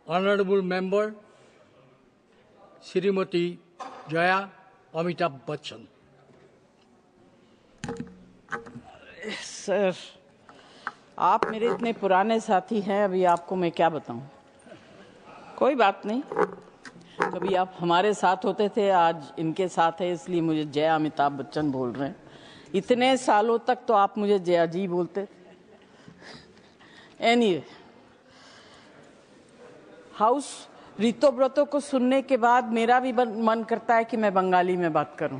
Honorable Member Srimati Jaya Amitabh Bachchan. Sir, आप मेरे इतने पुराने साथी हैं, अभी आपको मैं क्या बताऊं। कोई बात नहीं, कभी आप हमारे साथ होते थे, आज इनके साथ है, इसलिए मुझे जय अमिताभ बच्चन बोल रहे हैं। इतने सालों तक तो आप मुझे जया जी बोलते थे। एनीवे, हाउस ऋतुव्रतों को सुनने के बाद मेरा भी मन करता है कि मैं बंगाली में बात करूं।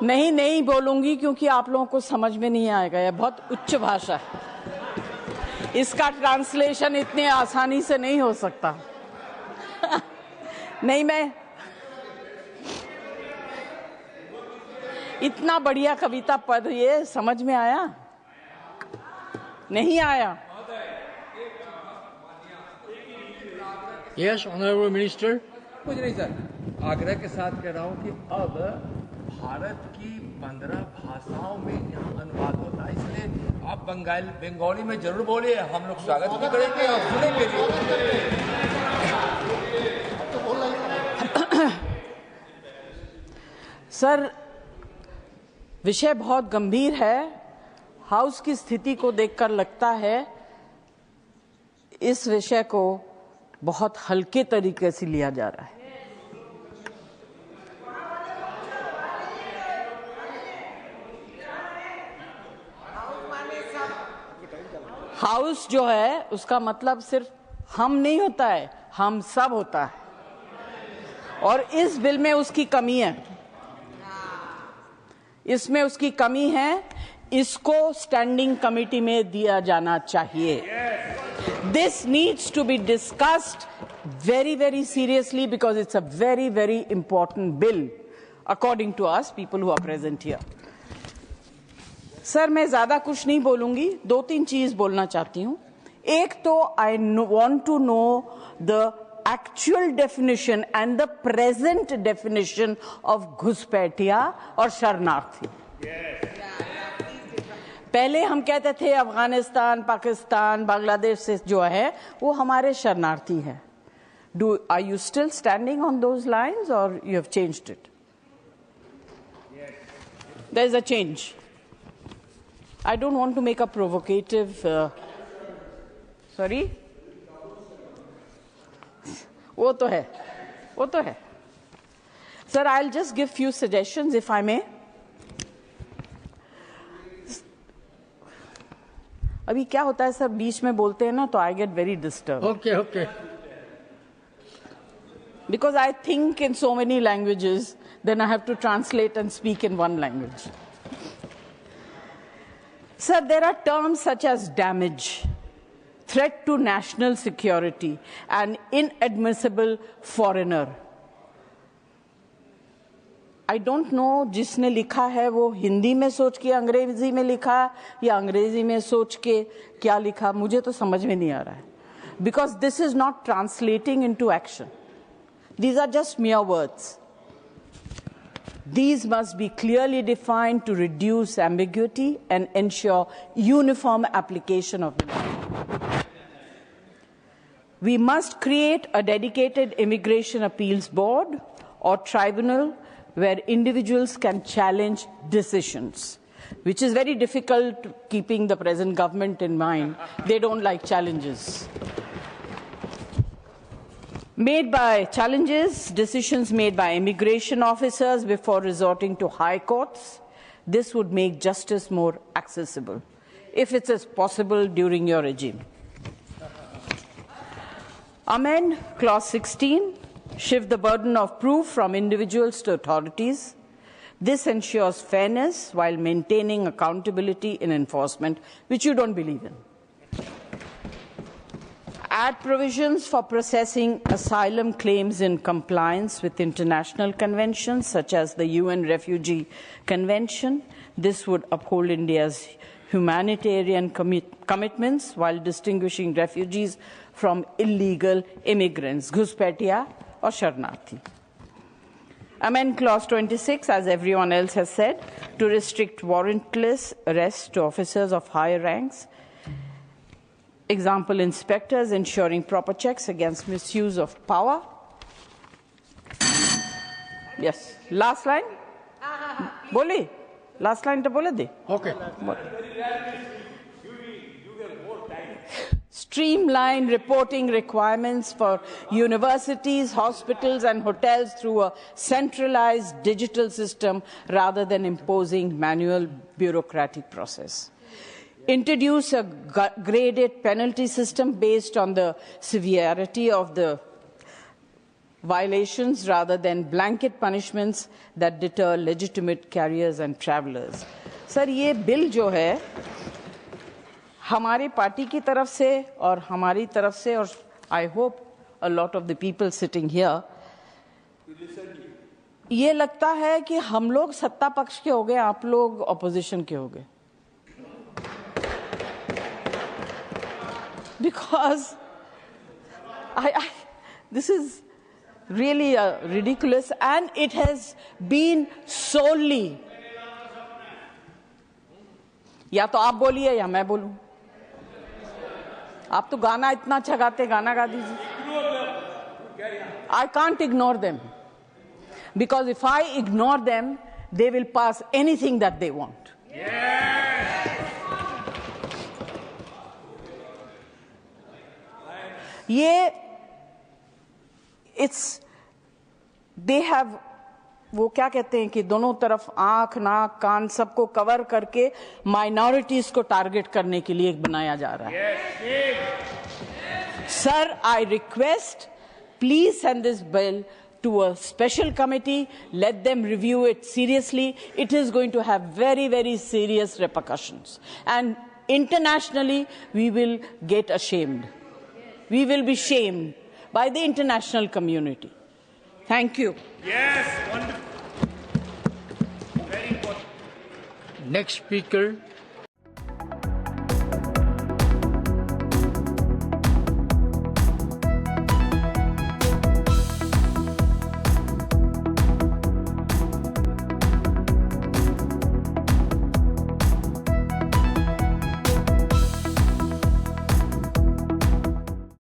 नहीं बोलूंगी क्योंकि आप लोगों को समझ में नहीं आएगा, यह बहुत उच्च भाषा है, इसका ट्रांसलेशन इतने आसानी से नहीं हो सकता। नहीं, मैं इतना बढ़िया कविता पढ़, ये समझ में आया नहीं आया? Yes, Honorable Minister. कुछ नहीं सर, आग्रह के साथ कह रहा हूँ कि अब भारत की 15 भाषाओं में यहाँ अनुवाद होता है, इसलिए आप बंगाली में जरूर बोलिए, हम लोग स्वागत भी करेंगे और सुनेंगे भी। सर, विषय बहुत गंभीर है। हाउस की स्थिति को देखकर लगता है इस विषय को बहुत हल्के तरीके से लिया जा रहा है। हाउस जो है उसका मतलब सिर्फ हम नहीं होता है, हम सब होता है, और इस बिल में उसकी कमी है। इसमें उसकी कमी है, इसको स्टैंडिंग कमेटी में दिया जाना चाहिए। This needs to be discussed very seriously because it's a very important bill according to us people who are present here. Sir, मैं ज्यादा कुछ नहीं बोलूंगी, 2-3 चीज बोलना चाहती हूँ। एक तो I want to know the actual definition and the present definition of घुसपैठिया और शरणार्थी। पहले हम कहते थे अफगानिस्तान, पाकिस्तान, बांग्लादेश से जो है वो हमारे शरणार्थी हैं। Are you still standing on those lines or you have changed it? There is a change. I don't want to make a provocative. Sorry? वो तो है. Sir, I'll just give few suggestions if I may. अभी क्या होता है sir, बीच में बोलते हैं ना तो I get very disturbed. Okay. Because I think in so many languages, then I have to translate and speak in one language. Sir, there are terms such as damage, threat to national security, and inadmissible foreigner. I don't know जिसने लिखा है वो हिंदी में सोच के अंग्रेजी में लिखा या अंग्रेजी में सोच के क्या लिखा, मुझे तो समझ में नहीं आ रहा है. Because this is not translating into action. These are just mere words. These must be clearly defined to reduce ambiguity and ensure uniform application of the law. We must create a dedicated immigration appeals board or tribunal where individuals can challenge decisions, which is very difficult keeping the present government in mind. They don't like challenges. Decisions made by immigration officers before resorting to high courts. This would make justice more accessible, if it is possible during your regime. Amend Clause 16, shift the burden of proof from individuals to authorities. This ensures fairness while maintaining accountability in enforcement, which you don't believe in. Add provisions for processing asylum claims in compliance with international conventions, such as the UN Refugee Convention. This would uphold India's humanitarian commitments while distinguishing refugees from illegal immigrants, घुसपैठिया or शरणार्थी. Amend Clause 26, as everyone else has said, to restrict warrantless arrests to officers of higher ranks. Example, inspectors ensuring proper checks against misuse of power. Yes. Last line? Boli? Last line to bole de? Okay. Streamline reporting requirements for universities, hospitals, and hotels through a centralized digital system rather than imposing manual bureaucratic process. Introduce a graded penalty system based on the severity of the violations rather than blanket punishments that deter legitimate carriers and travelers. Sir, ये bill जो है हमारी party की तरफ से और हमारी तरफ से और I hope a lot of the people sitting here ये लगता है कि हम लोग सत्ता पक्ष के हो गए, आप लोग ऑपोजिशन के हो गए. Because this is really ridiculous, and it has been solely. या तो आप बोलिए या मैं बोलूं. आप तो गाना इतना अच्छा गाते, गाना गा दीजिए. I can't ignore them, because if I ignore them, they will pass anything that they want. ये they have वो क्या कहते हैं कि दोनों तरफ आंख नाक कान सबको कवर करके माइनॉरिटीज को टारगेट करने के लिए बनाया जा रहा है. Sir, I request please send this bill to a special committee, let them review it seriously. It is going to have very, very serious repercussions. And internationally, we will get ashamed. We will be shamed by the international community. Thank you. Yes, wonderful. Very important. Next speaker,